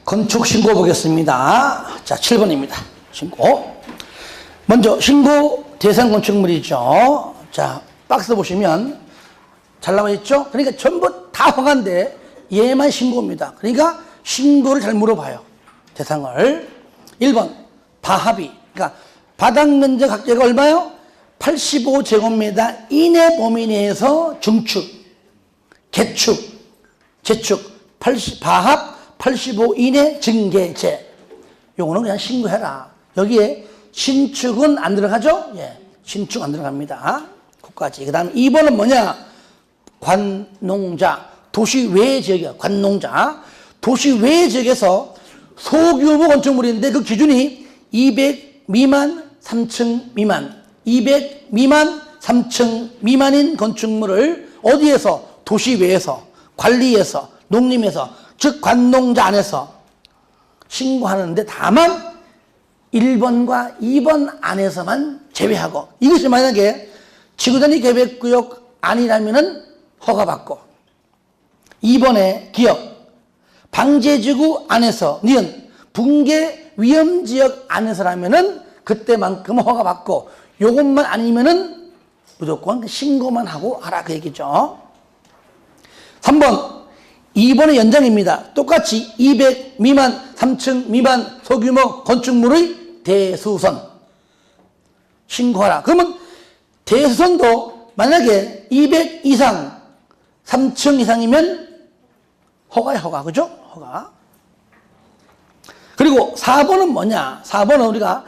건축 신고 보겠습니다. 자, 7번입니다. 신고. 먼저 신고 대상 건축물이죠. 자, 박스 보시면 잘 나와 있죠? 그러니까 전부 다 허가인데 얘만 신고입니다. 그러니까 신고를 잘 물어봐요. 대상을. 1번 바합이. 그러니까 바닥 면적 합계가 얼마요? 85제곱미터 이내 범위 내에서 중축, 개축, 재축, 바합 85 이내 증개재. 요거는 그냥 신고해라. 여기에 신축은 안 들어가죠? 예. 신축 안 들어갑니다. 그까지. 그 다음 2번은 뭐냐? 관농자. 도시 외 지역이야. 관농자. 도시 외 지역에서 소규모 건축물인데 그 기준이 200 미만, 3층 미만. 200 미만, 3층 미만인 건축물을 어디에서? 도시 외에서, 관리에서, 농림에서, 즉 관농자 안에서 신고하는데 다만 1번과 2번 안에서만 제외하고, 이것이 만약에 지구단위 계획구역 아니라면은 허가받고, 2번의 기업 방제지구 안에서 니은 붕괴 위험지역 안에서라면은 그때만큼 허가받고, 요것만 아니면은 무조건 신고만 하고 하라 그 얘기죠. 3번 2번의 연장입니다. 똑같이 200 미만 3층 미만 소규모 건축물의 대수선 신고하라. 그러면 대수선도 만약에 200 이상 3층 이상이면 허가야 허가. 그죠? 허가. 그리고 4번은 뭐냐? 4번은 우리가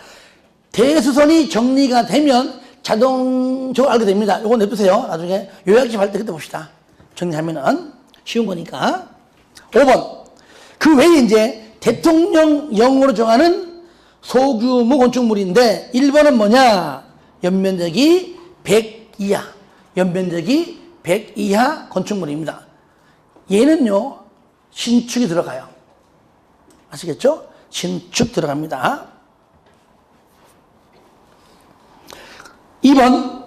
대수선이 정리가 되면 자동적으로 알게 됩니다. 이거 내두세요. 나중에 요약집 할 때 그때 봅시다. 정리하면은 쉬운 거니까. 5번. 그 외에 이제 대통령령으로 정하는 소규모 건축물인데 1번은 뭐냐? 연면적이 100 이하. 연면적이 100 이하 건축물입니다. 얘는요, 신축이 들어가요. 아시겠죠? 신축 들어갑니다. 2번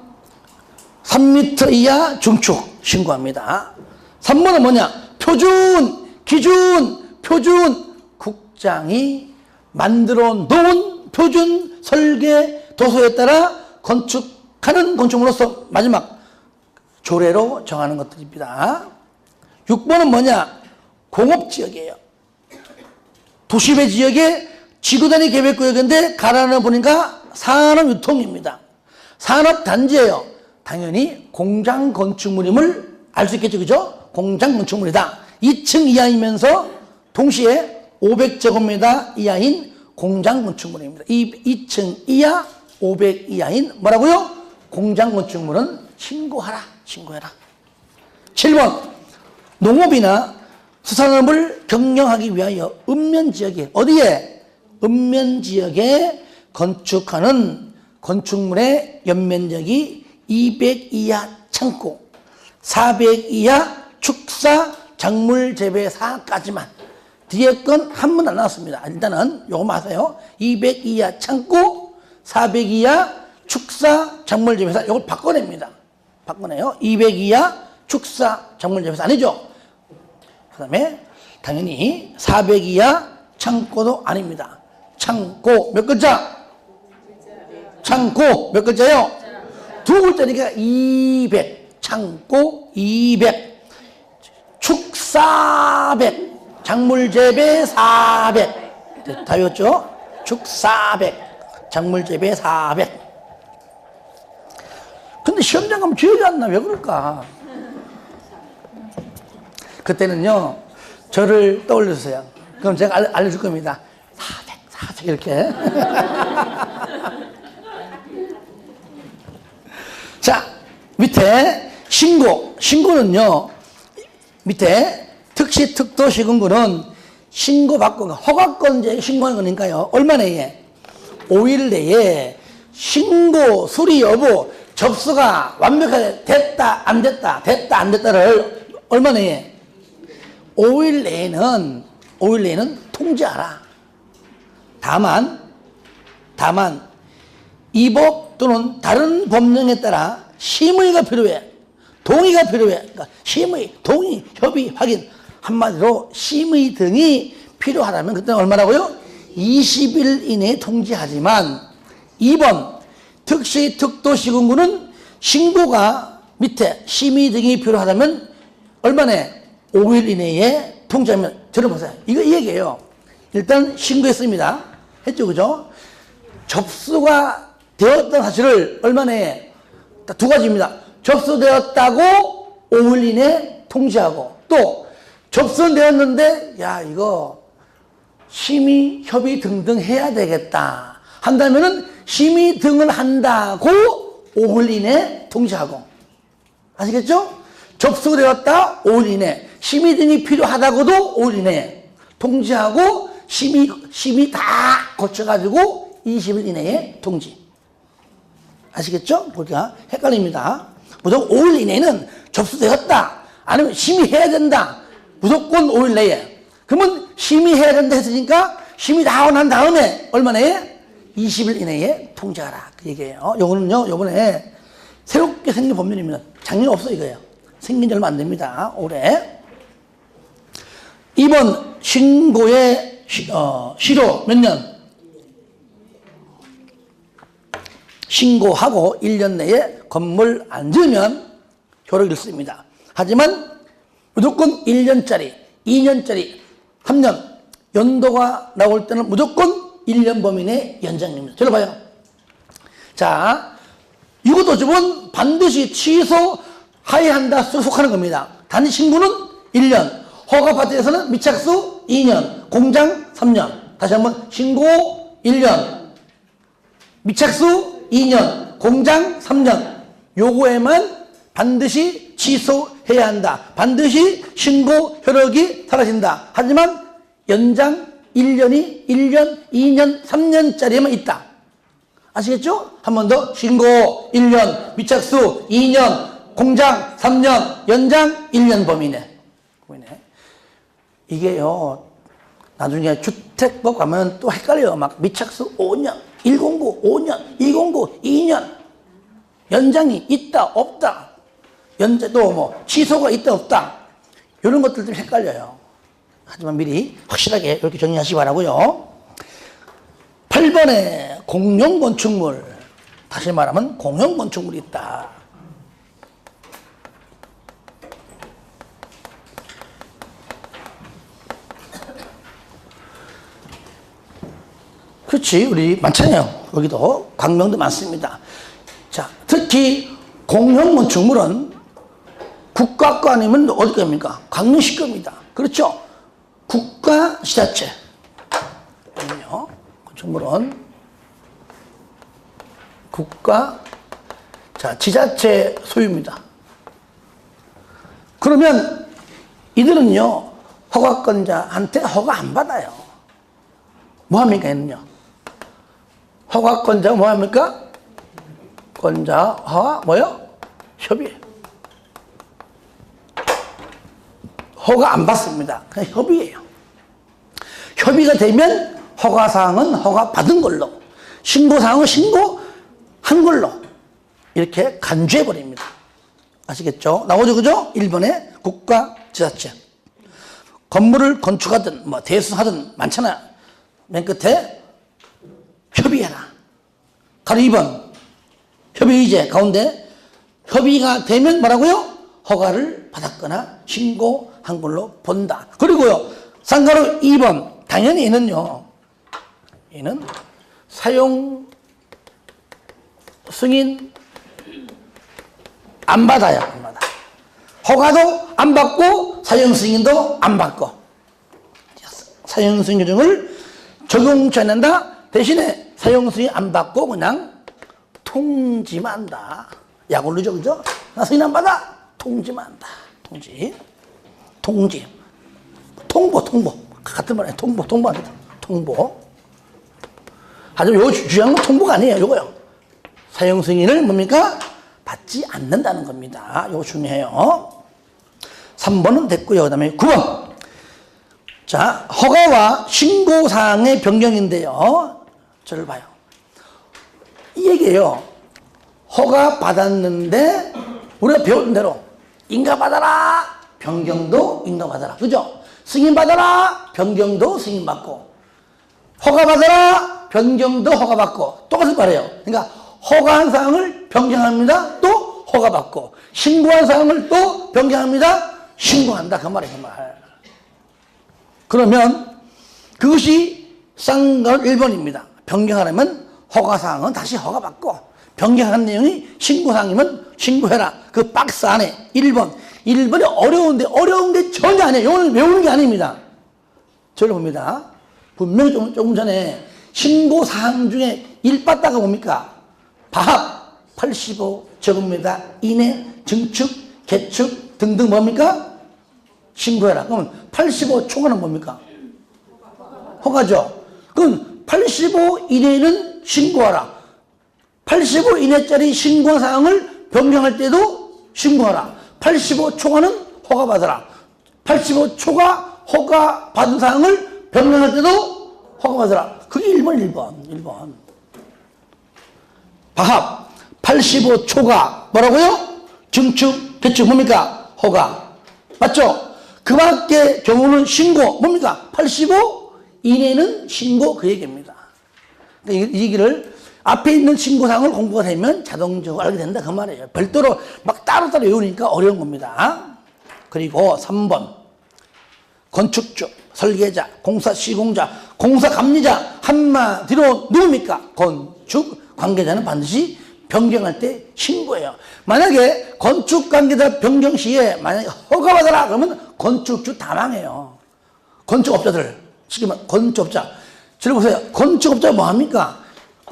3m 이하 중축 신고합니다. 3번은 뭐냐? 표준, 기준, 표준. 국장이 만들어 놓은 표준 설계 도서에 따라 건축하는 건축물로서 마지막 조례로 정하는 것들입니다. 6번은 뭐냐? 공업지역이에요. 도시배 지역의 지구단위 계획구역인데 가라는 보니까 산업유통입니다. 산업단지예요. 당연히 공장 건축물임을 알 수 있겠죠. 그죠? 공장 건축물이다. 2층 이하이면서 동시에 500제곱미터 이하인 공장 건축물입니다. 2층 이하 500 이하인 뭐라고요? 공장 건축물은 신고하라. 신고해라. 7번 농업이나 수산업을 경영하기 위하여 읍면지역에 어디에? 읍면지역에 건축하는 건축물의 연면적이 200 이하 창고, 400 이하 축사 작물 재배사까지만. 뒤에 건 한 번도 안 나왔습니다. 일단은 요거만 하세요. 200 이하 창고, 400 이하 축사 작물 재배사. 요걸 바꿔냅니다. 바꿔내요. 200 이하 축사 작물 재배사 아니죠? 그 다음에 당연히 400 이하 창고도 아닙니다. 창고 몇 글자? 창고 몇 글자요? 두 글자니까 200. 창고 200. 축사 100. 작물재배 400. 다 외웠죠? 축사 100. 작물재배 400. 근데 시험장 가면 기억이 안 나. 왜 그럴까? 그때는요, 저를 떠올려주세요. 그럼 제가 알려줄 겁니다. 400 이렇게. 자, 밑에 신고. 신고는요, 밑에 특시, 특도, 시군구는 신고받고, 허가권제 신고하는 거니까요. 얼마 내에? 5일 내에 신고, 수리 여부, 접수가 완벽하게 됐다, 안 됐다, 됐다, 안 됐다를 얼마 내에? 5일 내에는 통지하라. 다만, 이 법 또는 다른 법령에 따라 심의가 필요해. 동의가 필요해. 그러니까 심의, 동의, 협의, 확인. 한마디로 심의 등이 필요하다면 그때는 얼마라고요? 20일 이내에 통지하지만 2번 특시 특도시군구는 신고가 밑에 심의 등이 필요하다면 얼마내? 5일 이내에 통지하면 들어보세요. 이거 이 얘기예요. 일단 신고했습니다. 했죠, 그죠? 접수가 되었던 사실을 얼마내? 두 가지입니다. 접수되었다고 5일 이내에 통지하고 또 접수되었는데 야 이거 심의, 협의 등등 해야 되겠다 한다면은 심의 등을 한다고 5일 이내에 통지하고 아시겠죠? 접수되었다 5일 이내 심의 등이 필요하다고도 5일 이내에 통지하고 심의 다 거쳐가지고 20일 이내에 통지 아시겠죠? 그러니까 헷갈립니다. 무조건 5일 이내에는 접수되었다 아니면 심의해야 된다 무조건 5일 내에 그러면 심의해야 된다 했으니까 심의 다 난 다음에 얼마 내에? 20일 이내에 통지하라 그 얘기예요. 요거는요 요번에 새롭게 생긴 법률입니다. 작년에 없어 이거예요. 생긴 지 얼마 안 됩니다. 올해 2번 신고의 실효 몇 년? 신고하고 1년 내에 건물 안 지으면 효력이 있습니다. 하지만 무조건 1년짜리, 2년짜리, 3년 연도가 나올 때는 무조건 1년 범위 내 연장입니다. 들어봐요. 자, 이것도 지금 반드시 취소하여야 한다 속하는 겁니다. 단지 신고는 1년, 허가파트에서는 미착수 2년, 공장 3년. 다시 한번 신고 1년, 미착수 2년, 공장 3년. 요거에만 반드시 취소해야 한다. 반드시 신고 효력이 사라진다. 하지만 연장 1년이 1년, 2년, 3년짜리에만 있다. 아시겠죠? 한 번 더 신고 1년, 미착수 2년, 공장 3년, 연장 1년 범위네. 이게요 나중에 주택법 가면 또 헷갈려요. 막 미착수 5년, 109, 5년, 109, 2년 연장이 있다 없다 또 뭐 취소가 있다 없다 이런 것들 좀 헷갈려요. 하지만 미리 확실하게 이렇게 정리하시기 바라고요. 8번에 공용건축물 다시 말하면 공용건축물이 있다. 그렇지 우리 많잖아요. 여기도 광명도 많습니다. 자 특히 공용건축물은 국가 거 아니면 어디 겁니까? 광명시 겁니다. 그렇죠? 국가 지자체 건축물은 국가 지자체 소유입니다. 그러면 이들은요 허가권자한테 허가 안 받아요. 뭐합니까 얘는요? 허가권자가 뭐합니까? 권자와 뭐요? 협의. 허가 안 받습니다. 그냥 협의예요. 협의가 되면 허가사항은 허가 받은 걸로, 신고사항은 신고한 걸로 이렇게 간주해버립니다. 아시겠죠? 나오죠, 그죠? 1번에 국가 지자체. 건물을 건축하든 뭐 대수하든 많잖아요. 맨 끝에 협의해라. 가로 2번 협의의제 가운데 협의가 되면 뭐라고요? 허가를 받았거나 신고한 걸로 본다. 그리고요 쌍가로 2번 당연히 얘는 사용 승인 안 받아요. 안 받아. 허가도 안 받고 사용 승인도 안 받고 사용 승인 규정을 적용치 않는다. 대신에 사용 승인 안 받고 그냥 통지만 한다. 약 올리죠, 그죠? 나 승인 안 받아. 통지만 한다. 통지. 통보. 같은 말이에요. 통보합니다. 통보. 하지만 요 중요한 건 통보가 아니에요. 요거요. 사용 승인을 뭡니까? 받지 않는다는 겁니다. 요거 중요해요. 3번은 됐고요. 그 다음에 9번. 자, 허가와 신고사항의 변경인데요. 저를 봐요. 이 얘기예요. 허가 받았는데 우리가 배운 대로 인가받아라. 변경도 인가받아라. 그죠? 승인받아라 변경도 승인받고, 허가받아라 변경도 허가받고, 똑같은 말이에요. 그러니까 허가한 사항을 변경합니다. 또 허가받고, 신고한 사항을 또 변경합니다. 신고한다. 그 말이에요. 그 말. 그러면 그것이 쌍걸 1번입니다. 변경하려면 허가사항은 다시 허가받고, 변경한 내용이 신고사항이면 신고해라. 그 박스 안에 1번. 1번이 어려운데 어려운 게 전혀 아니에요. 이거는 외우는 게 아닙니다. 저를 봅니다. 분명히 조금 전에 신고사항 중에 1빠따가 뭡니까? 바합 85제곱미터 이내 증축, 개축 등등 뭡니까? 신고해라. 그러면 85 초과는 뭡니까? 허가죠. 그럼 85 이내는 신고하라. 85 이내짜리 신고한 사항을 변경할 때도 신고하라. 85 초과는 허가받아라. 85 초과 허가 받은 사항을 변경할 때도 허가받아라. 그게 1번. 바합 85 초과 뭐라고요? 증축, 개축 뭡니까? 허가. 맞죠? 그 밖에 경우는 신고 뭡니까? 85 이내는 신고 그 얘기입니다. 그러니까 이 얘기를 앞에 있는 신고사항을 공부가 되면 자동적으로 알게 된다 그 말이에요. 별도로 막 따로따로 외우니까 어려운 겁니다. 그리고 3번 건축주, 설계자, 공사 시공자, 공사 감리자 한마디로 누굽니까? 건축 관계자는 반드시 변경할 때 신고해요. 만약에 건축 관계자 변경 시에 만약에 허가받아라 그러면 건축주 다 망해요. 건축업자들, 쉽게 말하면 건축업자. 저를 보세요. 건축업자가 뭐합니까?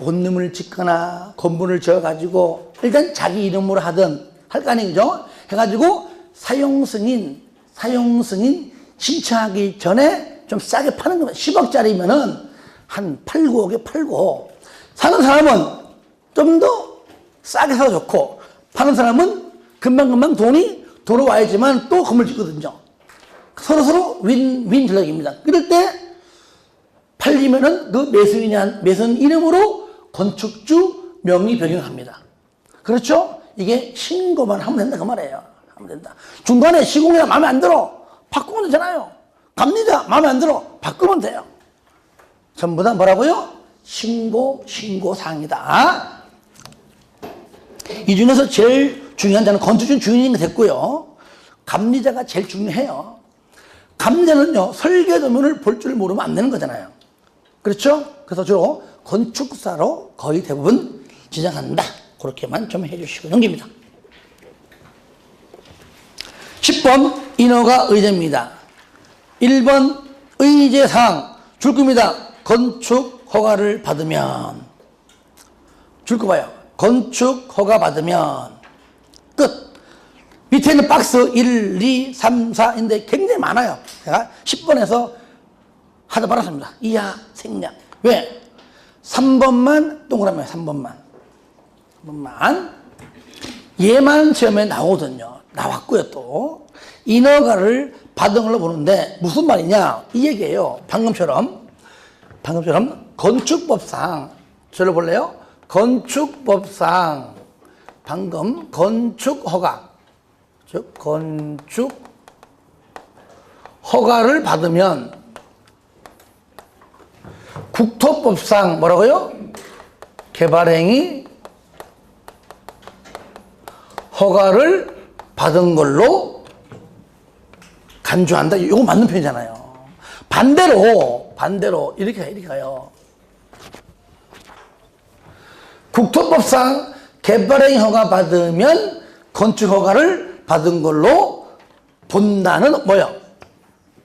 원룸을 짓거나 건물을 지어가지고 일단 자기 이름으로 하든 할 거 아니죠? 해가지고 사용승인 신청하기 전에 좀 싸게 파는 겁니다. 10억짜리면은 한 8, 9억에 팔고, 사는 사람은 좀 더 싸게 사서 좋고, 파는 사람은 금방금방 돈이 돌아와야지만 또 건물 짓거든요. 서로서로 윈윈 전략입니다. 그럴 때 팔리면은 그 매수인 이름으로 건축주 명의 변경합니다. 그렇죠? 이게 신고만 하면 된다 그 말이에요. 하면 된다. 중간에 시공이나 마음에 안 들어 바꾸면 되잖아요. 갑니다. 마음에 안 들어 바꾸면 돼요. 전부 다 뭐라고요? 신고사항이다. 이 중에서 제일 중요한 자는 건축주 주인이 됐고요. 감리자가 제일 중요해요. 감리자는요, 설계도면을 볼 줄 모르면 안 되는 거잖아요. 그렇죠? 그래서 주로 건축사로 거의 대부분 지정한다. 그렇게만 좀 해주시고 넘깁니다. 10번 인허가 의제입니다. 1번 의제사항 줄 겁니다. 건축 허가를 받으면 줄 거 봐요. 건축 허가 받으면 끝. 밑에 있는 박스 1, 2, 3, 4인데 굉장히 많아요. 제가 10번에서 하다 말았습니다. 이하 생략. 왜? 3번만 동그라미 3번만. 얘만 시험에 나오거든요. 나왔고요 또. 인허가를 받은 걸로 보는데 무슨 말이냐? 이 얘기예요. 방금처럼 건축법상 저를 볼래요? 건축법상 방금 건축허가 즉 건축허가를 받으면 국토법상 뭐라고요? 개발행위 허가를 받은 걸로 간주한다. 이거 맞는 표현이잖아요. 반대로 이렇게 가요. 국토법상 개발행위 허가 받으면 건축 허가를 받은 걸로 본다는 뭐요?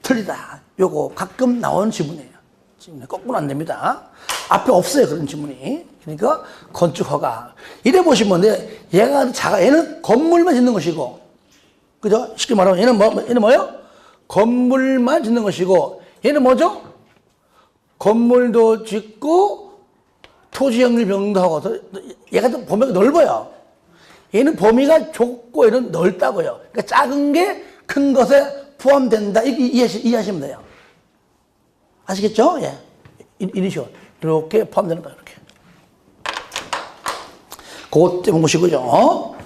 틀리다. 요거 가끔 나오는 지문이에요. 지문이 거꾸로 안 됩니다. 앞에 없어요 그런 지문이. 그러니까 건축 허가. 이래 보시면 얘가 얘는 건물만 짓는 것이고, 그죠? 쉽게 말하면 얘는 뭐요? 건물만 짓는 것이고, 얘는 뭐죠? 건물도 짓고 토지 연결 병도 하고. 얘가 좀 범위가 넓어요. 얘는 범위가 좁고 얘는 넓다고요. 그러니까 작은 게 큰 것에 포함된다. 이렇게 이해하시면 돼요. 아시겠죠? 예. 이리쇼. 이렇게 포함되는 거예요. 이렇게. 그것 때문에 보시고요.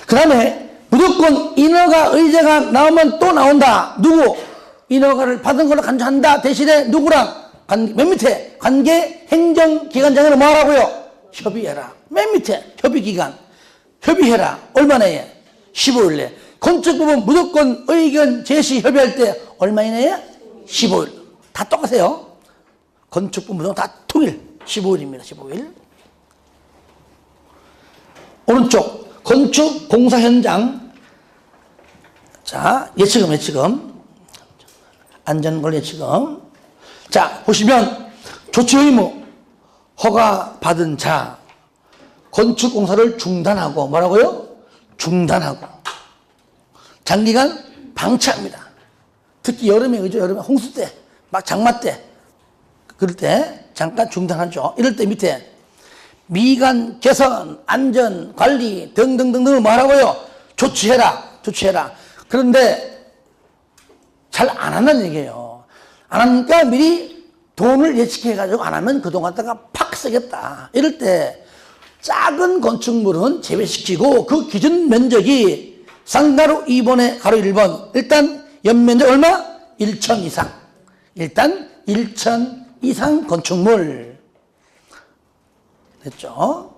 그 다음에 무조건 인허가 의제가 나오면 또 나온다. 누구? 인허가를 받은 걸로 간주한다. 대신에 누구랑? 맨 밑에 관계 행정기관장으로 뭐 하라고요? 협의해라. 맨 밑에 협의기간. 협의해라. 얼마나 해? 15일 내. 건축부는 무조건 의견 제시 협의할 때 얼마 이내에? 15일. 다 똑같아요. 건축부 무조건 다 통일. 15일입니다. 15일. 오른쪽 건축 공사 현장. 자, 예치금. 안전관리 예치금. 자, 보시면 조치 의무 허가 받은 자 건축 공사를 중단하고 뭐라고요? 중단하고 장기간 방치합니다. 특히 여름에 그죠? 여름에 홍수 때, 막 장마 때 그럴 때 잠깐 중단하죠. 이럴 때 밑에 미관 개선, 안전 관리 등등등등을 뭐라고요? 조치해라. 그런데 잘 안 한다는 얘기예요. 안 하니까 미리 돈을 예측해가지고 안 하면 그동안 갖다가 팍 쓰겠다. 이럴 때 작은 건축물은 제외시키고 그 기준 면적이 쌍가로 2번에 가로 1번. 일단 연면적 얼마? 1천 이상. 일단 1천 이상 건축물. 됐죠?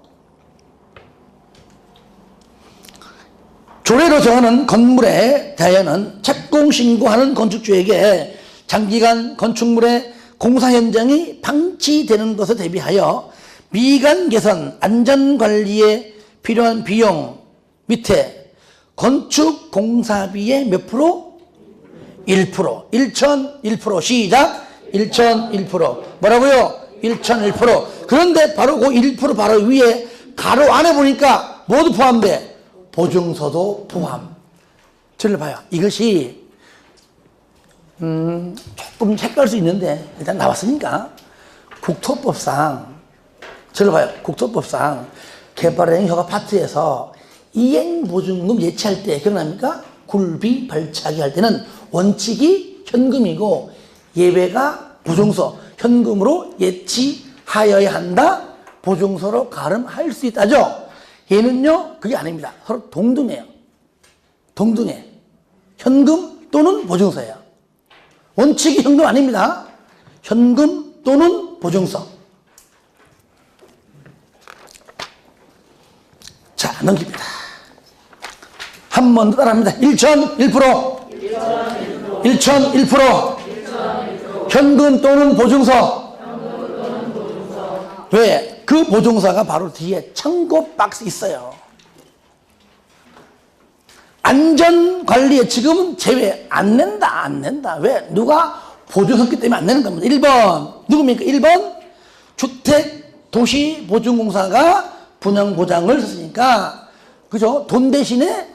조례로 정하는 건물에 대하여는 착공신고하는 건축주에게 장기간 건축물의 공사 현장이 방치되는 것에 대비하여 미관 개선, 안전관리에 필요한 비용 밑에 건축 공사비의 몇 프로? 1%. 1,001%. 시작. 1,001%. 뭐라고요? 1,001%. 그런데 바로 그 1% 바로 위에 가로 안에 보니까 모두 포함돼. 보증서도 포함. 저를 봐요. 이것이 조금 헷갈릴 수 있는데 일단 나왔으니까 국토법상 저를 봐요. 국토법상 개발행 허가 파트에서 이행보증금 예치할 때 기억납니까? 굴비 발차기 할 때는 원칙이 현금이고 예외가 보증서 현금으로 예치하여야 한다. 보증서로 가름할 수 있다죠. 얘는요 그게 아닙니다. 서로 동등해요. 동등해. 현금 또는 보증서예요. 원칙이 현금 아닙니다. 현금 또는 보증서. 자, 넘깁니다. 한 번 더 따라합니다. 1,001%. 1,001%. 현금 또는 보증서. 왜? 그 보증서가 바로 뒤에 청구 박스 있어요. 안전관리에 지금은 제외 안 낸다. 왜? 누가 보증했기 때문에 안 내는 겁니다. 1번 누굽니까? 1번 주택도시보증공사가 분양보장을 했으니까 그죠? 돈 대신에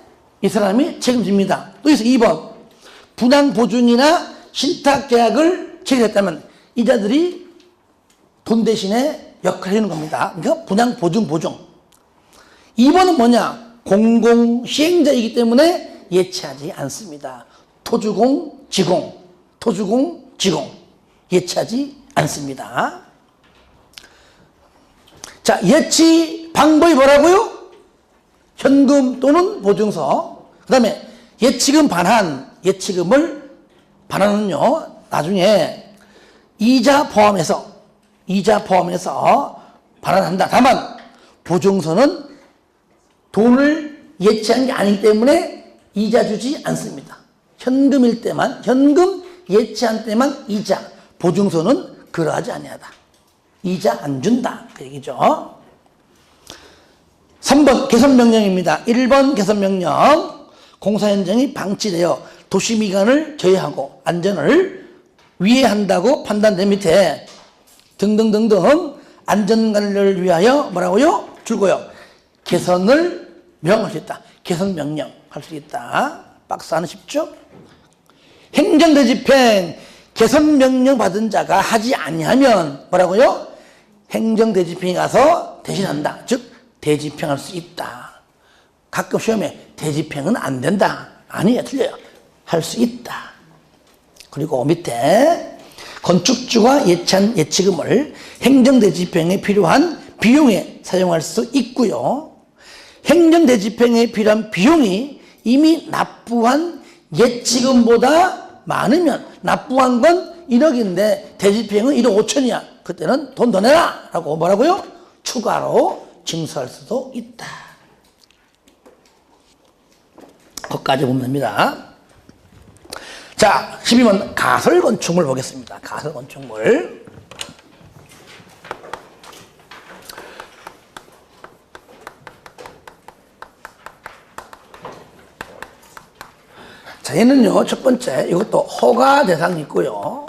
이 사람이 책임집니다. 또 있어 2번 분양보증이나 신탁계약을 체결했다면 이자들이 돈 대신에 역할을 해주는 겁니다. 그러니까 분양보증 보증. 2번은 뭐냐? 공공시행자이기 때문에 예치하지 않습니다. 토주공, 지공. 예치하지 않습니다. 자, 예치 방법이 뭐라고요? 현금 또는 보증서. 그 다음에 예치금 반환. 예치금을 반환은요, 나중에 이자 포함해서 반환한다. 다만 보증서는 돈을 예치한 게 아니기 때문에 이자 주지 않습니다. 현금일 때만, 현금 예치한 때만 이자. 보증서는 그러하지 아니하다. 이자 안 준다. 그 얘기죠. 3번 개선명령입니다. 1번 개선명령. 공사 현장이 방치되어 도시미관을 제외하고 안전을 위해한다고 판단된 밑에 등등등등 안전관리를 위하여 뭐라고요? 줄고요. 개선을 명할 수 있다. 개선 명령 할 수 있다. 박스 하나 쉽죠? 행정대집행 개선 명령 받은 자가 하지 아니하면 뭐라고요? 행정대집행에 가서 대신한다. 즉 대집행할 수 있다. 가끔 시험에 대집행은 안 된다. 아니에요. 틀려요. 할 수 있다. 그리고 밑에 건축주가 예치한 예치금을 행정대집행에 필요한 비용에 사용할 수 있고요. 행정대집행에 필요한 비용이 이미 납부한 예치금보다 많으면 납부한 건 1억인데 대집행은 1억 5천이야. 그때는 돈 더 내라 라고 뭐라고요? 추가로 징수할 수도 있다. 거기까지 보면 됩니다. 자, 12번 가설건축물 보겠습니다. 가설건축물. 자, 얘는요, 첫 번째, 이것도 허가 대상이 있고요.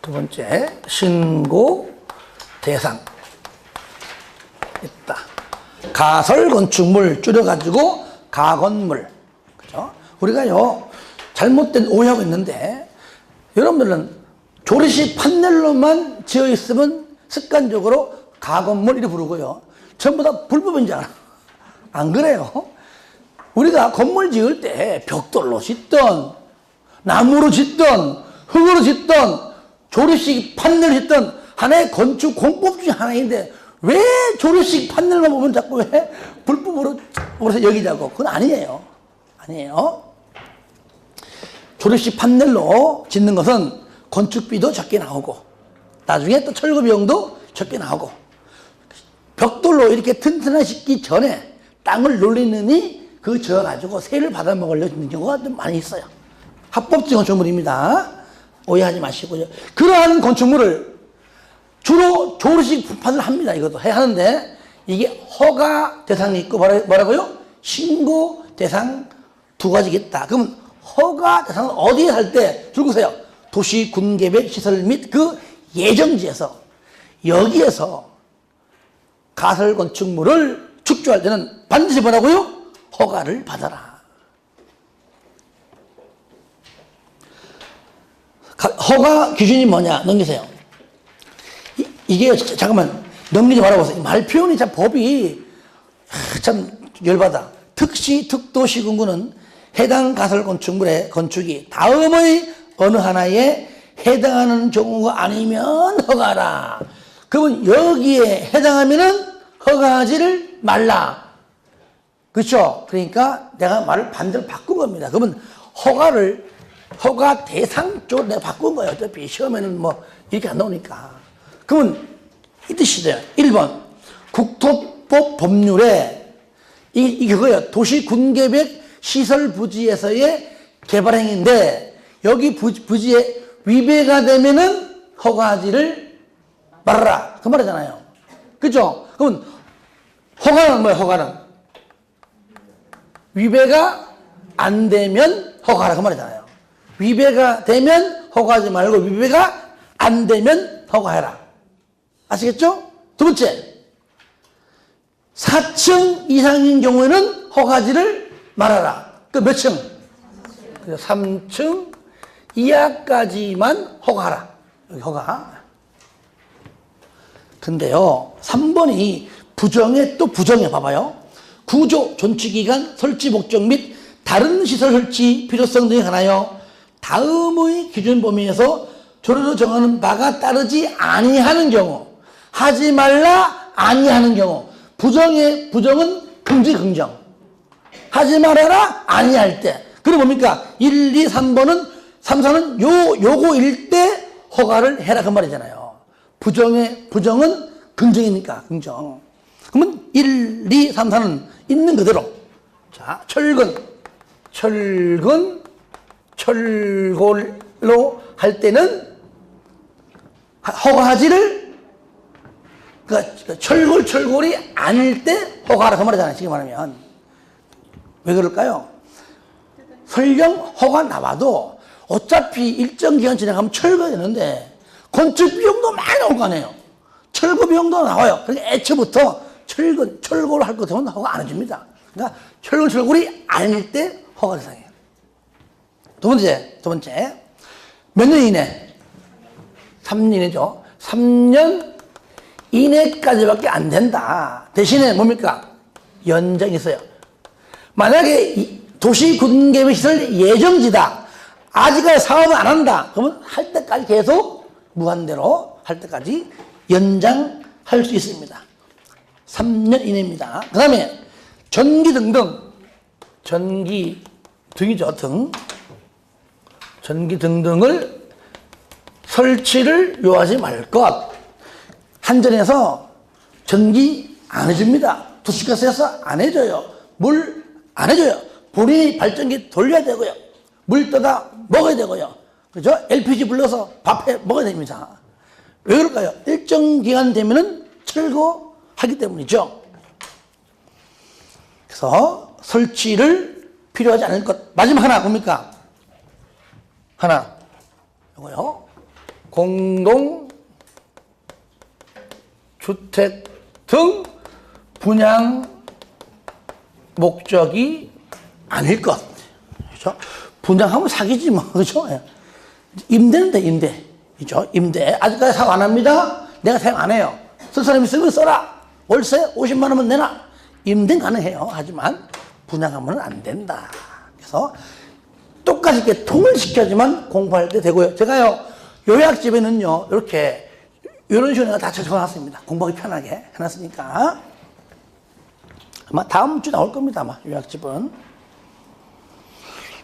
두 번째, 신고 대상 있다. 가설건축물 줄여가지고 가건물. 그죠? 우리가요, 잘못된 오해하고 있는데, 여러분들은 조리식 판넬로만 지어 있으면 습관적으로 가건물 이렇게 부르고요. 전부 다 불법인 줄 알아. 안 그래요? 우리가 건물 지을 때 벽돌로 짓던, 나무로 짓던, 흙으로 짓던, 조리식 판넬로 짓던 하나의 건축 공법 중에 하나인데 왜 조리식 판넬만 보면 자꾸 왜 불법으로 여기자고. 그건 아니에요. 아니에요. 조리식 판넬로 짓는 것은 건축비도 적게 나오고 나중에 또 철거 비용도 적게 나오고 벽돌로 이렇게 튼튼하게 짓기 전에 땅을 놀리느니 그 저어가지고 세를 받아먹으려는 경우가 좀 많이 있어요. 합법적 건축물입니다. 오해하지 마시고요. 그러한 건축물을 주로 조리식 분판을 합니다. 이것도 해야 하는데 이게 허가 대상이 있고 뭐라고요? 신고 대상 두 가지가 있다. 그러면 허가 대상은 어디에 할 때 줄거세요. 도시 군계획 시설 및 그 예정지에서 여기에서 가설 건축물을 축조할 때는 반드시 뭐라고요? 허가를 받아라. 허가 기준이 뭐냐? 넘기세요. 이게 잠깐만 넘기지 말아보세요. 말 표현이 참 법이 참 열받아. 특시 특도시군구는 해당 가설 건축물의 건축이 다음의 어느 하나에 해당하는 경우가 아니면 허가라. 그러면 여기에 해당하면은 허가하지를 말라. 그렇죠? 그러니까 내가 말을 반대로 바꾼 겁니다. 그러면 허가 대상 쪽으로 내가 바꾼 거예요. 어차피 시험에는 뭐 이렇게 안 나오니까. 그러면 이 뜻이돼요. 1번 국토법 법률에 이게 그거예요. 도시군계획 시설 부지에서의 개발행위인데 여기 부지에 위배가 되면은 허가하지를 말아라. 그 말이잖아요. 그렇죠? 그러면 허가는 뭐예요? 허가는 위배가 안 되면 허가하라. 그 말이잖아요. 위배가 되면 허가하지 말고 위배가 안 되면 허가해라. 아시겠죠? 두 번째, 4층 이상인 경우에는 허가지를 말아라. 그 몇 층? 3층 이하까지만 허가하라. 여기 허가. 근데요, 3번이 부정에 또 부정해. 봐봐요. 구조, 존치기간, 설치 목적 및 다른 시설 설치 필요성 등에 관하여 다음의 기준 범위에서 조례로 정하는 바가 따르지 아니하는 경우, 하지 말라 아니하는 경우. 부정은 금지 긍정. 하지 말아라 아니할 때. 그럼 뭡니까? 1, 2, 3번은 3, 4는 요거일 때 허가를 해라 그 말이잖아요. 부정은 긍정이니까 긍정. 그러면 1, 2, 3, 4는 있는 그대로. 자, 철골로 할 때는 허가하지를, 그러니까 철골이 아닐 때 허가하라 그 말이잖아요. 지금 말하면. 왜 그럴까요? 설령 허가 나와도 어차피 일정 기간 지나가면 철거되는데 건축 비용도 많이 나올 거 아니에요. 철거 비용도 나와요. 그러니까 애초부터 철골을 할 것 같으면 허가 안 해줍니다. 그러니까 철골이 아닐 때 허가 대상이에요. 두 번째. 몇 년 이내? 3년 이내죠. 3년 이내까지밖에 안 된다. 대신에 뭡니까? 연장이 있어요. 만약에 도시군계획 시설 예정지다. 아직까지 사업을 안 한다. 그러면 할 때까지 계속 무한대로 할 때까지 연장할 수 있습니다. 3년 이내입니다. 그 다음에 전기 등이죠. 등. 전기 등등을 설치를 요하지 말 것. 한전에서 전기 안 해줍니다. 도시가스에서 안 해줘요. 물 안 해줘요. 본인이 발전기 돌려야 되고요. 물 떠다 먹어야 되고요. 그죠? LPG 불러서 밥해 먹어야 됩니다. 왜 그럴까요? 일정 기간 되면은 철거하기 때문이죠. 그래서 설치를 필요하지 않을 것. 마지막 하나 뭡니까? 하나. 이거요. 공동 주택 등 분양 목적이 아닐 것. 그렇죠? 분양하면 사기지 뭐. 그렇죠? 임대는 돼, 임대. 그죠? 임대. 아직까지 사고 안 합니다. 내가 사용 안 해요. 쓸 사람 있으면 써라. 월세 50만 원만 내놔. 임대는 가능해요. 하지만 분양하면 안 된다. 그래서 똑같이 이렇게 통일시켜야지만 공부할 때 되고요. 제가요, 요약집에는요, 이렇게, 이런 식으로 다 적어놨습니다. 공부하기 편하게 해놨으니까. 아마 다음 주 나올 겁니다. 아마 요약집은.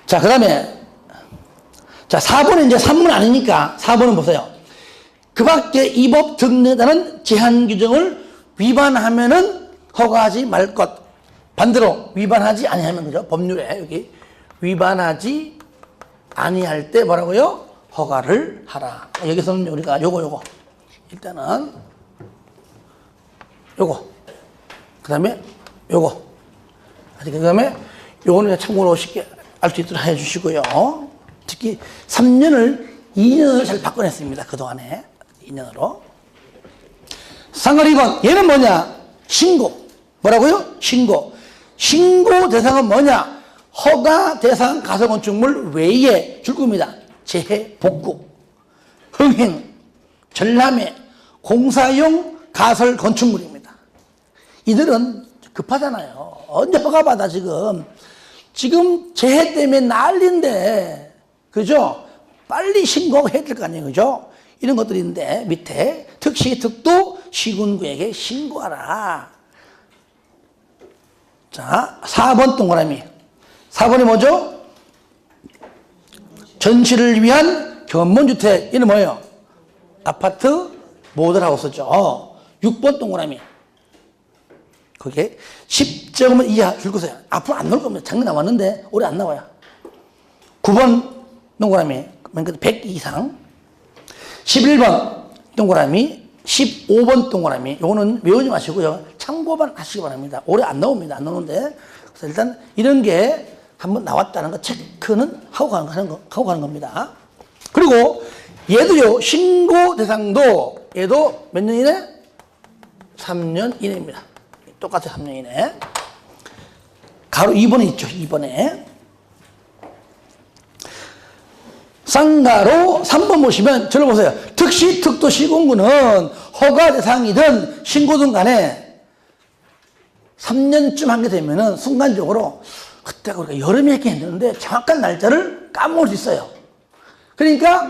자, 그 다음에, 자, 4번은 이제 3문 아니니까 4번은 보세요. 그 밖에 이 법 등에 따른 제한 규정을 위반하면은 허가하지 말 것. 반대로 위반하지 아니하면, 그죠? 법률에 여기 위반하지 아니할 때 뭐라고요? 허가를 하라. 여기서는 우리가 요거 일단은 요거 그 다음에 요거 그 다음에 요거는 참고로 쉽게 알 수 있도록 해주시고요. 특히 3년을 2년으로 잘 바꿔냈습니다. 그동안에 2년으로. 상관 2번 얘는 뭐냐? 신고. 뭐라고요? 신고. 신고 대상은 뭐냐? 허가 대상 가설건축물 외에 줄 겁니다. 재해, 복구, 흥행, 전람회, 공사용 가설 건축물입니다. 이들은 급하잖아요. 언제 허가 받아 지금 재해 때문에 난리인데, 그죠? 빨리 신고해야 될 거 아니에요, 그죠? 이런 것들인데 밑에 특시, 특도, 시군구에게 신고하라. 자, 4번 동그라미. 4번이 뭐죠? 전시를 위한 견본주택. 이는 뭐예요? 아파트 모델하우스죠. 6번 동그라미. 거기에 10제곱미터 이하 줄 거세요. 앞으로 안 나올 겁니다. 작년 나왔는데 올해 안 나와요. 9번 동그라미. 100 이상. 11번 동그라미. 15번 동그라미. 요거는 외우지 마시고요. 참고만 하시기 바랍니다. 올해 안 나옵니다. 안 나오는데. 그래서 일단 이런 게 한번 나왔다는 거 체크는 하고 가는 겁니다. 그리고 얘도요, 신고 대상도 얘도 몇 년 이내? 3년 이내입니다. 똑같아요, 3년 이내. 가로 2번에 있죠, 2번에. 쌍가로 3번 보시면 저를 보세요. 특시, 특도, 시군구는 허가 대상이든 신고든 간에 3년쯤 한 게 되면은 순간적으로 그때가 우리가 여름에 했는데 정확한 날짜를 까먹을 수 있어요. 그러니까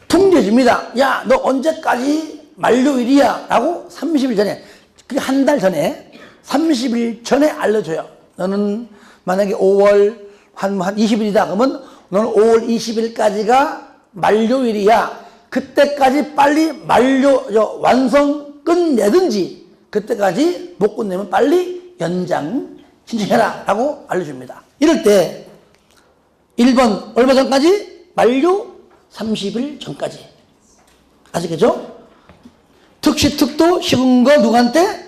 통지해줍니다. 야, 너 언제까지 만료일이야? 라고 30일 전에, 그게 한 달 전에, 30일 전에 알려줘요. 너는 만약에 5월 한 20일이다 그러면 너는 5월 20일까지가 만료일이야. 그때까지 빨리 완성 끝내든지 그때까지 못 끝내면 빨리 연장 신청해라 라고 알려줍니다. 이럴 때 1번 얼마 전까지? 만료 30일 전까지. 아시겠죠? 특시, 특도, 시군거 누구한테?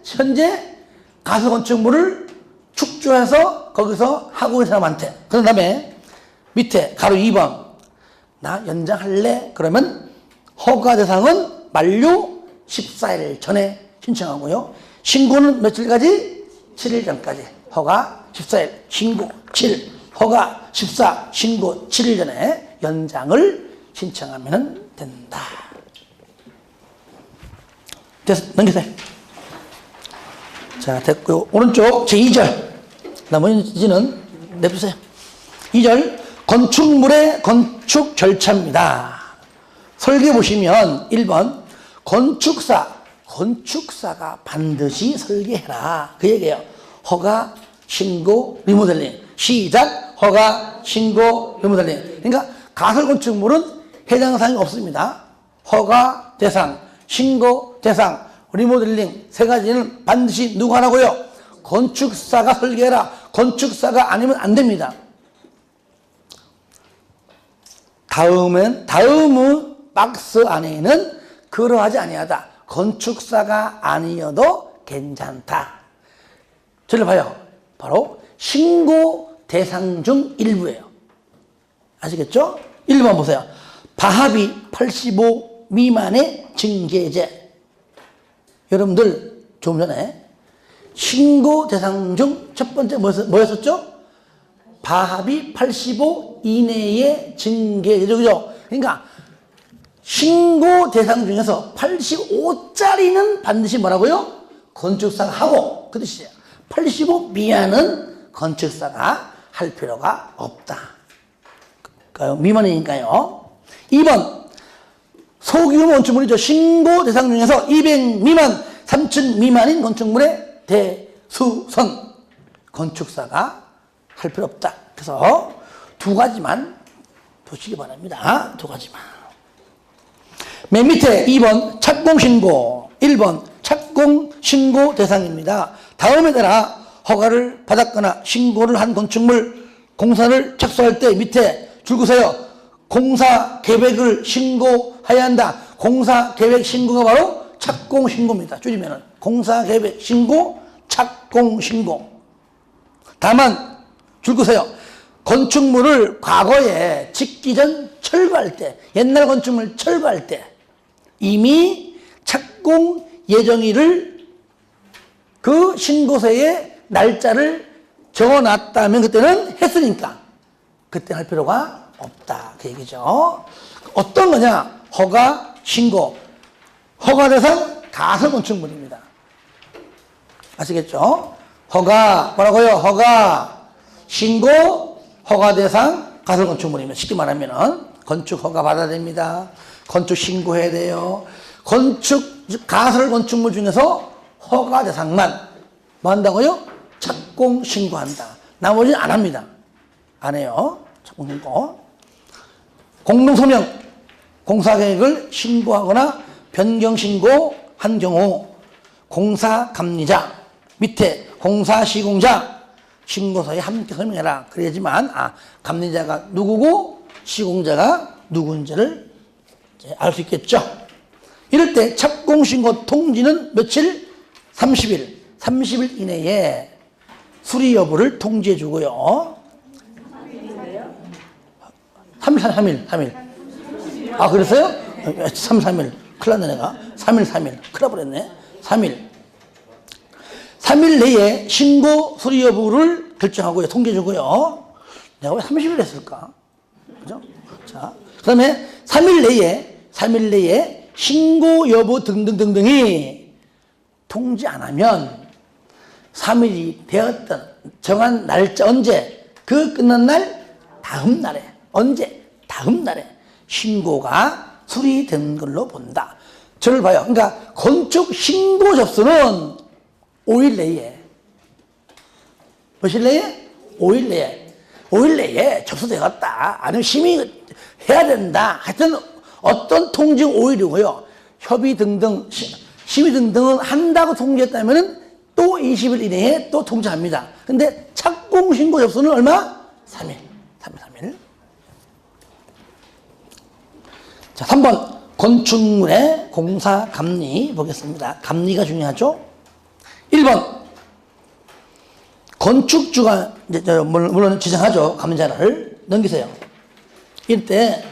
현재 가설건축물을 축조해서 거기서 하고 있는 사람한테. 그 다음에 밑에 가로 2번 나 연장할래? 그러면 허가 대상은 만료 14일 전에 신청하고요. 신고는 며칠까지? 7일 전까지. 허가 14일, 신고 7일, 허가 14, 신고 7일 전에 연장을 신청하면 된다. 됐어, 넘기세요. 자, 됐고요. 오른쪽 제2절. 나머지는 내주세요. 2절, 건축물의 건축 절차입니다. 설계 보시면 1번, 건축사가 반드시 설계해라. 그 얘기예요. 허가, 신고, 리모델링. 시작, 허가, 신고, 리모델링. 그러니까 가설 건축물은 해당 사항이 없습니다. 허가 대상, 신고 대상, 리모델링 세 가지는 반드시 누가 하라고요? 건축사가 설계해라. 건축사가 아니면 안 됩니다. 다음은 박스 안에는 그러하지 아니하다. 건축사가 아니어도 괜찮다. 저를 봐요. 바로 신고 대상 중 일부예요. 아시겠죠? 1번 보세요. 바합이 85 미만의 증계제. 여러분들 좀 전에 신고 대상 중 첫 번째 뭐였었죠? 바합이 85 이내의 증계제죠. 그죠? 그러니까 신고 대상 중에서 85짜리는 반드시 뭐라고요? 건축사가 하고, 그 뜻이에요. 85 미만은 건축사가 할 필요가 없다. 미만이니까요. 2번 소규모 건축물이죠. 신고 대상 중에서 200 미만, 3000 미만인 건축물의 대수선 건축사가 할 필요 없다. 그래서 두 가지만 보시기 바랍니다. 두 가지만. 맨 밑에 2번 착공신고, 1번 착공신고 대상입니다. 다음에 따라 허가를 받았거나 신고를 한 건축물 공사를 착수할 때 밑에 줄 그세요. 공사 계획을 신고해야 한다. 공사 계획 신고가 바로 착공 신고입니다. 줄이면은 공사 계획 신고, 착공 신고. 다만 줄 그세요. 건축물을 과거에 짓기 전 철거할 때, 옛날 건축물 철거할 때 이미 착공 예정일을 그 신고서에 날짜를 적어놨다면 그때는 했으니까 그때 할 필요가 없다. 그 얘기죠. 어떤 거냐? 허가, 신고. 허가 대상 가설 건축물입니다. 아시겠죠? 허가, 뭐라고요? 허가, 신고, 허가 대상 가설 건축물입니다. 쉽게 말하면은 건축 허가 받아야 됩니다. 건축 신고해야 돼요. 건축 가설 건축물 중에서 허가 대상만 뭐 한다고요? 착공 신고한다. 나머지는 안 합니다. 안 해요. 착공 신고. 공동 소명, 공사 계획을 신고하거나 변경 신고한 경우 공사 감리자 밑에 공사 시공자 신고서에 함께 설명해라. 그래야지만 감리자가 누구고 시공자가 누군지를 알 수 있겠죠. 이럴 때 착공 신고 통지는 며칠? 30일. 30일 이내에 수리 여부를 통지해 주고요. 3일. 아, 그랬어요? 3일. 큰일 났네, 내가. 3일. 큰일 나버렸네. 3일. 3일 내에 신고 수리 여부를 결정하고요. 통지해 주고요. 내가 왜 30일 했을까? 그죠? 자, 그 다음에 3일 내에 신고 여부 등등등등이 통지 안 하면 3일이 되었던 정한 날짜 언제? 그 끝난 날 다음 날에 언제? 다음 날에 신고가 수리된 걸로 본다. 저를 봐요. 그러니까 건축 신고 접수는 5일 내에 며칠 내에? 5일 내에 5일 내에 접수되었다. 아니면 심의 해야 된다. 하여튼 어떤 통지 5일이고요. 협의 등등 심의 등등은 한다고 통지했다면 또 20일 이내에 또 통지합니다. 근데 착공 신고 접수는 얼마? 3일. 자, 3번 건축물의 공사 감리 보겠습니다. 감리가 중요하죠. 1번 건축주가 물론 지정하죠. 감리자를 넘기세요. 이때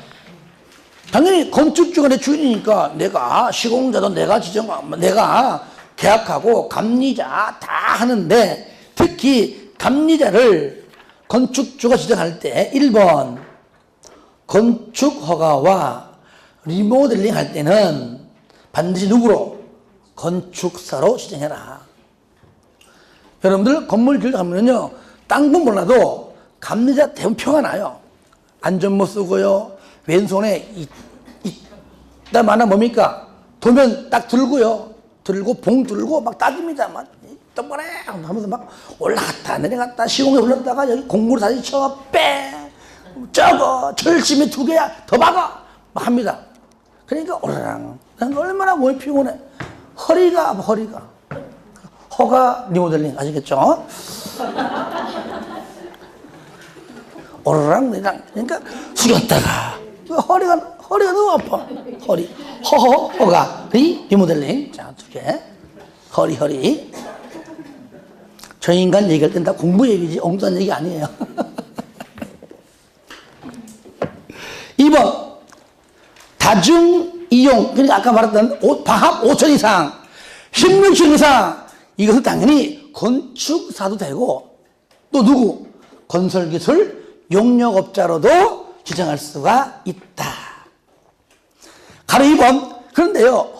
당연히 건축주가 내 주인이니까 내가 시공자도 내가 내가 계약하고 감리자 다 하는데 특히 감리자를 건축주가 지정할 때 1번 건축 허가와 리모델링 할 때는 반드시 누구로? 건축사로 지정해라. 여러분들 건물 지으려 하면요, 딴 건 몰라도 감리자 대부분 표가 나요. 안전모 쓰고요, 왼손에 이따 만화 뭡니까? 도면 딱 들고요, 들고 봉 들고 막 따집니다. 막 똑바로 하면서 막 올라갔다 내려갔다 시공에 올랐다가 여기 공구를 다시 쳐 빼 저거 절심에 2개야 더 박아 막 합니다. 그러니까 오르랑 얼마나 몸이 피곤해. 허리가 아파 허리가. 허가 리모델링 아시겠죠? 오르락 내리락 그러니까 숙였다가 허리가 너무 아파. 허리 허가 리모델링. 자 2개 허리 저 인간 얘기할 땐 다 공부 얘기지 엉뚱한 얘기 아니에요. 2번 다중 이용. 그러니까 아까 말했던 방합 5천 이상 16층 이상 이것은 당연히 건축사도 되고 또 누구 건설기술 용역업자로도 지정할 수가 있다. 가로 2번 그런데요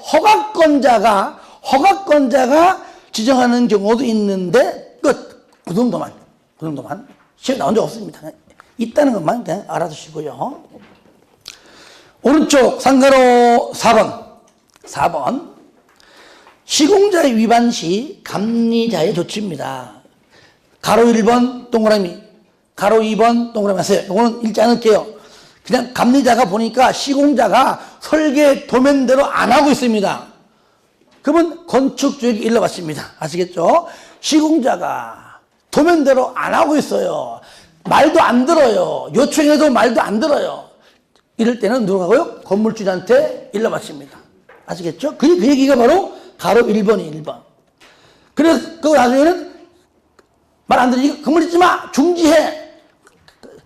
허가권자가 지정하는 경우도 있는데 그 정도만 시험에 나온 적 없습니다. 있다는 것만 그냥 알아두시고요. 오른쪽 상가로 4번 시공자의 위반 시 감리자의 조치입니다. 가로 1번 동그라미 가로 2번 동그라미 하세요. 이거는 읽지 않을게요. 그냥 감리자가 보니까 시공자가 설계 도면대로 안 하고 있습니다. 그러면 건축주에게 일러봤습니다. 아시겠죠? 시공자가 도면대로 안 하고 있어요. 말도 안 들어요. 요청해도 말도 안 들어요. 이럴 때는 누가고요? 건물주한테 일러봤습니다. 아시겠죠? 그 얘기가 바로 가로 1번이 1번. 그래서 그 나중에는 말 안 들으니까 건물 짓지 마! 중지해!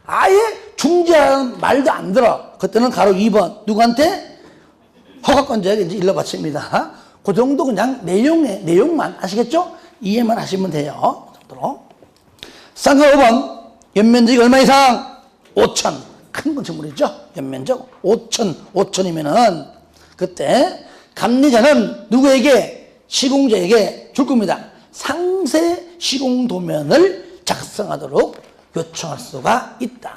아예 중지하는 말도 안 들어. 그때는 가로 2번. 누구한테? 허가권자에게 이제 일러봤습니다. 그 정도 그냥 내용만 아시겠죠? 이해만 하시면 돼요. 그 정도로. 쌍가 5번. 연면적이 얼마 이상? 5천. 큰 건축물이죠. 연면적 5천이면은 그때 감리자는 누구에게? 시공자에게 줄 겁니다. 상세 시공도면을 작성하도록 요청할 수가 있다.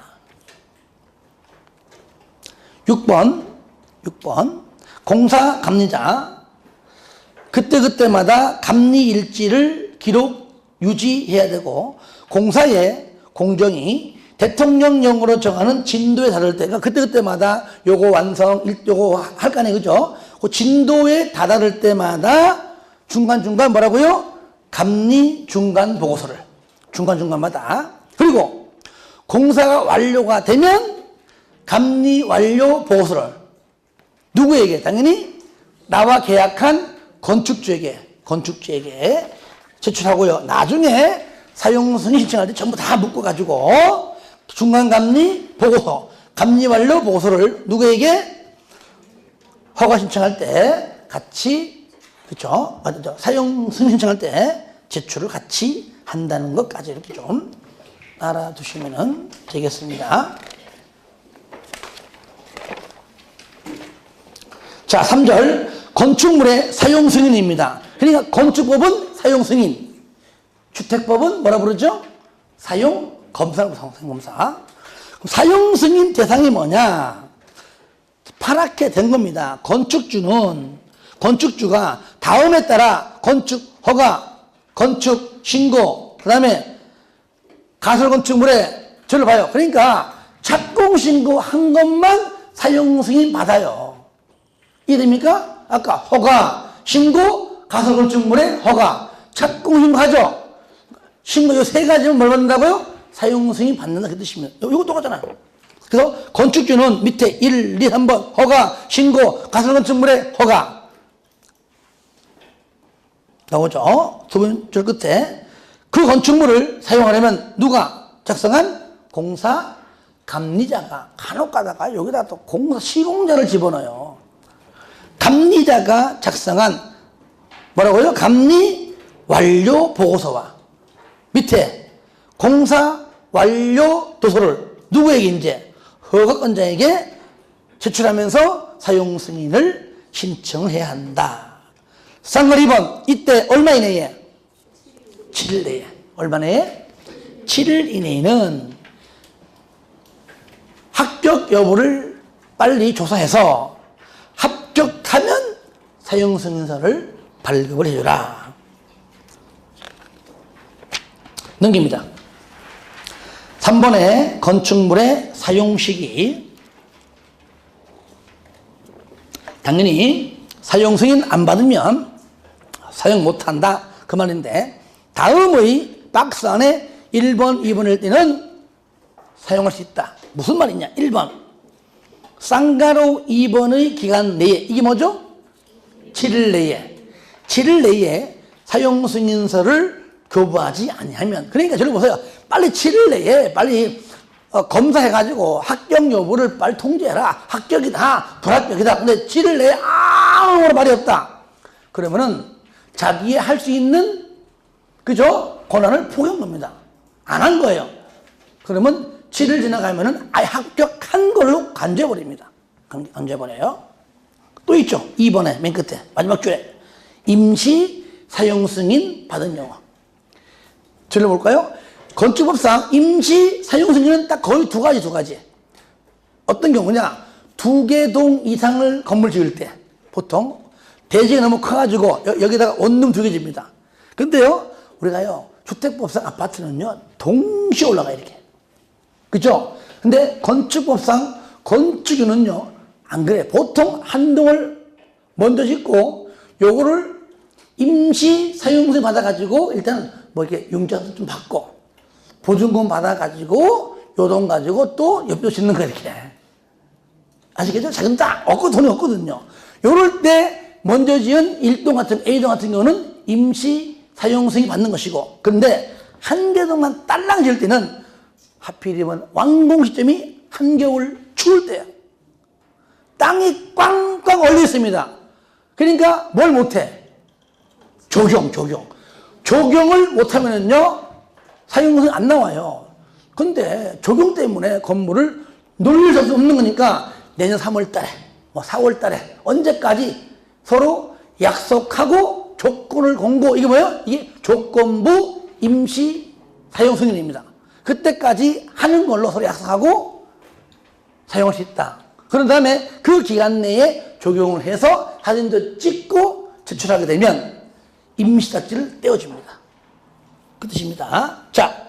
6번 공사 감리자 그때마다 감리 일지를 기록 유지해야 되고 공사의 공정이 대통령령으로 정하는 진도에 다를 때가 그때마다 요거 완성 요거 할 거 아니에요. 그죠? 그 진도에 다다를 때마다 중간중간 뭐라고요? 감리 중간 보고서를 중간중간마다. 그리고 공사가 완료가 되면 감리 완료 보고서를 누구에게? 당연히 나와 계약한 건축주에게 제출하고요. 나중에 사용 승인 신청할 때 전부 다 묶어가지고 중간감리 보고서, 감리 완료 보고서를 누구에게? 허가 신청할 때 같이, 그렇죠? 맞죠? 사용 승인 신청할 때 제출을 같이 한다는 것까지 이렇게 좀 알아두시면 되겠습니다. 자, 3절. 건축물의 사용 승인입니다. 그러니까 건축법은 사용 승인, 주택법은 뭐라 부르죠? 사용 검사. 사용 승인 대상이 뭐냐? 파랗게 된 겁니다. 건축주가 다음에 따라 건축 허가, 건축 신고, 그 다음에 가설 건축물에 저를 봐요. 그러니까 착공 신고 한 것만 사용 승인 받아요. 이해됩니까? 아까 허가, 신고, 가설 건축물에 허가, 착공 신고하죠. 신고 이 3가지면 뭘 받는다고요? 사용 승인 받는다 그 뜻입니다. 이거 똑같잖아요. 그래서 건축주는 밑에 1, 2, 3번 허가, 신고, 가설 건축물에 허가 나오죠. 두 번째 끝에 그 건축물을 사용하려면 누가 작성한? 공사 감리자가. 간혹 가다가 여기다 또 공사 시공자를 집어넣어요. 감리자가 작성한 뭐라고요? 감리 완료 보고서와 밑에 공사 완료 도서를 누구에게 이제 허가권자에게 제출하면서 사용 승인을 신청해야 한다. 쌍걸 2번. 이때 얼마 이내에? 7일 내에. 얼마 내에? 7일 이내에는 합격 여부를 빨리 조사해서 합격하면 사용 승인서를 발급을 해주라. 넘깁니다. 3번에 건축물의 사용시기. 당연히 사용 승인 안 받으면 사용 못한다 그 말인데, 다음의 박스 안에 1번, 2번일 때는 사용할 수 있다. 무슨 말이냐? 1번 쌍가로 2번의 기간 내에, 이게 뭐죠? 7일 내에, 7일 내에 사용 승인서를 교부하지 아니하면, 그러니까 저를 보세요. 빨리 7일 내에 빨리 검사해가지고 합격 여부를 빨리 통지해라. 합격이다, 불합격이다. 근데 7일 내에 아무런 말이 없다. 그러면은 자기의 할 수 있는, 그죠? 권한을 포기한 겁니다. 안 한 거예요. 그러면 7일 지나가면은 아예 합격한 걸로 간주해버립니다. 간주해버려요. 또 있죠. 2번에 맨 끝에 마지막 줄에 임시 사용 승인 받은 경우. 들려볼까요? 건축법상 임시 사용 승인은 딱 거의 두 가지. 어떤 경우냐? 2개 동 이상을 건물 지을 때 보통 대지가 너무 커가지고 여기다가 원룸 2개 집니다. 근데요, 우리가요, 주택법상 아파트는요, 동시에 올라가요, 이렇게. 그죠? 근데 건축법상 건축유는요, 안 그래. 보통 한 동을 먼저 짓고, 요거를 임시 사용승인 받아가지고, 일단 뭐 이렇게 융자도 좀 받고, 보증금 받아가지고, 요 돈 가지고 또 옆에 짓는 거 이렇게. 아시겠죠? 자금 딱 없고 돈이 없거든요. 요럴 때 먼저 지은 1동 같은, A동 같은 경우는 임시 사용승인 받는 것이고, 그런데 한 개 동만 딸랑 지을 때는 하필이면 완공 시점이 한겨울 추울 때야. 땅이 꽝꽝 얼려 있습니다. 그러니까 뭘 못해? 적용을 못하면은요, 사용승인 안 나와요. 근데 적용 때문에 건물을 놀릴 수 없는 거니까 내년 3월 달에, 뭐 4월 달에, 언제까지 서로 약속하고 조건을 공고, 이게 뭐예요? 이게 조건부 임시 사용 승인입니다. 그때까지 하는 걸로 서로 약속하고 사용할 수 있다. 그런 다음에 그 기간 내에 적용을 해서 사진도 찍고 제출하게 되면 임시딱지를 떼어줍니다. 그 뜻입니다. 자,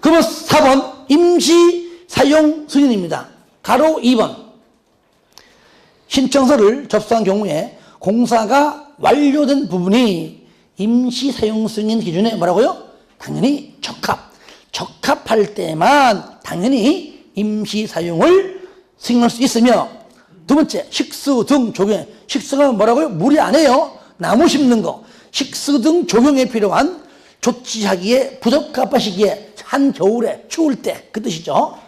그러면 4번 임시 사용 승인입니다. 가로 2번 신청서를 접수한 경우에 공사가 완료된 부분이 임시 사용 승인 기준에 뭐라고요? 당연히 적합할 때만 당연히 임시 사용을 승인할 수 있으며, 두 번째 식수 등 조경. 식수가 뭐라고요? 물이 아니에요. 나무 심는 거. 식수 등 조경에 필요한 조치하기에 부적합한 시기에, 한겨울에 추울 때 그 뜻이죠.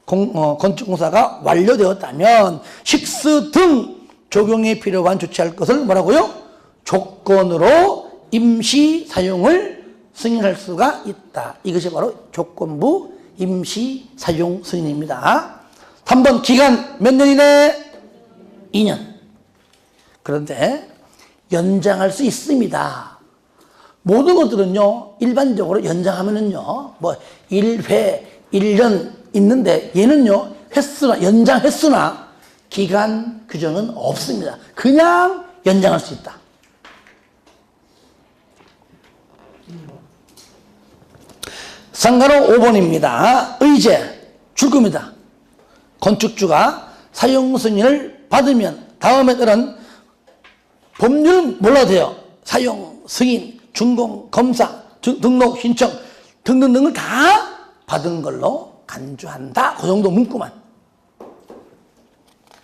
건축공사가 완료되었다면 식수 등 조경에 필요한 조치할 것을 뭐라고요? 조건으로 임시 사용을 승인할 수가 있다. 이것이 바로 조건부 임시 사용 승인입니다. 3번 기간 몇 년이네? 2년. 그런데 연장할 수 있습니다. 모든 것들은요, 일반적으로 연장하면은요, 뭐 1회, 1년 있는데 얘는요, 연장 횟수나 기간 규정은 없습니다. 그냥 연장할 수 있다. 상가로 5번입니다. 의제 줄 겁니다. 건축주가 사용 승인을 받으면 다음에 따른 법률은 몰라도 돼요. 사용 승인, 준공, 검사, 등록 신청 등등등을 다 받은 걸로 간주한다. 그 정도 문구만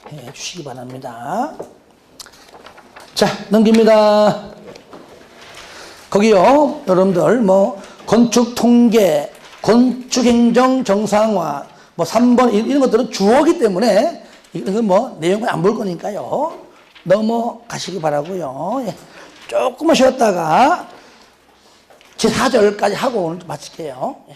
해 주시기 바랍니다. 자, 넘깁니다. 거기요, 여러분들 뭐 건축 통계, 건축 행정 정상화, 뭐 3번 이런 것들은 주어기 때문에 이건 뭐 내용을 안 볼 거니까요, 넘어가시기 바라고요. 예. 조금만 쉬었다가 제 4절까지 하고 오늘 마칠게요. 예.